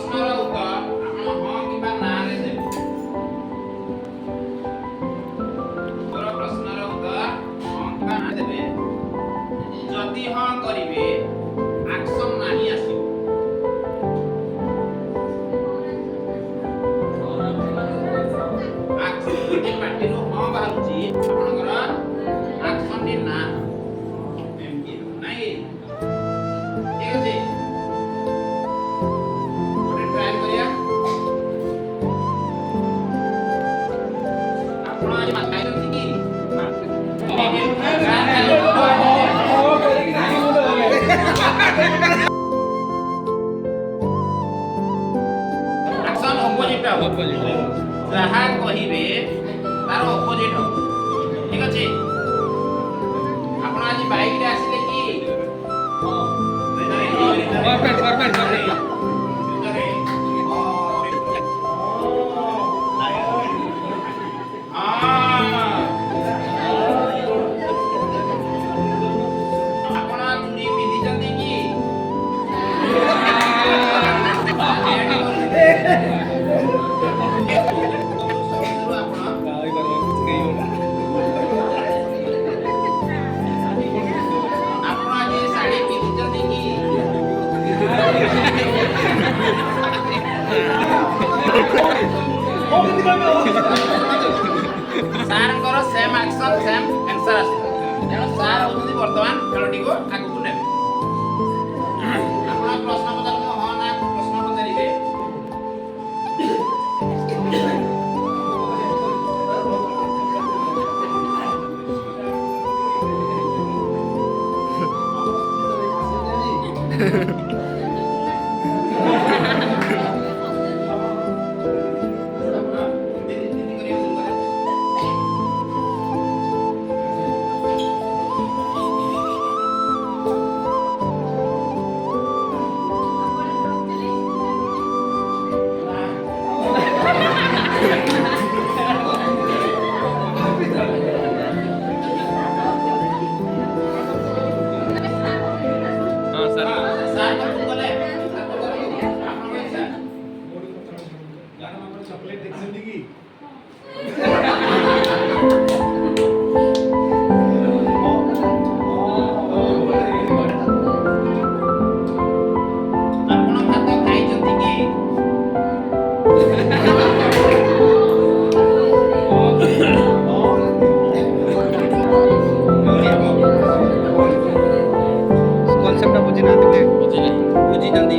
ପ୍ରଶ୍ନର ଉତ୍ତର ଆପଣ ହଁ କିମ୍ବା ନା ରେ ଦେବେ। ମୋର ପ୍ରଶ୍ନର ଉତ୍ତର ହଁ କିମ୍ବା ନା ଦେବେ। ଯଦି ହଁ କରିବେ ଆକ୍ସନ ନାହିଁ ଆସିବ। ଆକ୍ସନ ଯଦି ପାଟିରୁ ହଁ ବାହାରୁଛି ଆପଣଙ୍କର ଆକ୍ସନ ଟି ନା ଏମିତି ନାଇଁ ଠିକ ଅଛି। ଗୋଟେ ଟ୍ରାଏ କରିବା। ଆପଣ ଆଜି ମାଛ ଖାଇଛନ୍ତି କି? ଆକ୍ସନ ଅପୋଜିଟ ଯାହା କହିବେ ତାର ଅପୋଜିଟ ହବ। ଠିକ ଅଛି। ଆପଣ ଆଜି ବାଇକ ରେ ଆସିଲେ କି? ଆପଣ ଚୁଡ଼ି ପିନ୍ଧିଛନ୍ତି କି? ଆପଣ ଆଜି ଶାଢ଼ୀ ପିନ୍ଧିଛନ୍ତି କି? ସାରଙ୍କର ସେମ୍ ଆକ୍ସନ ସେମ୍ ଆନ୍ସର ଆସିବ। ତେଣୁ ସାର୍ ହଉଛନ୍ତି ବର୍ତ୍ତମାନ ଖେଳଟିକୁ ଆଗକୁ ନେବେ। ଆପଣ ପ୍ରଶ୍ନ ପଚାରନ୍ତୁ ହଁ ନା ପ୍ରଶ୍ନ ପଚାରିବେ। चॉकलेट देखते की ଆପଣ ଭାତ ଖାଇଛନ୍ତି କି? କନସେପ୍ଟଟା ବୁଝିନାହାନ୍ତି। ବୁଝିଛନ୍ତି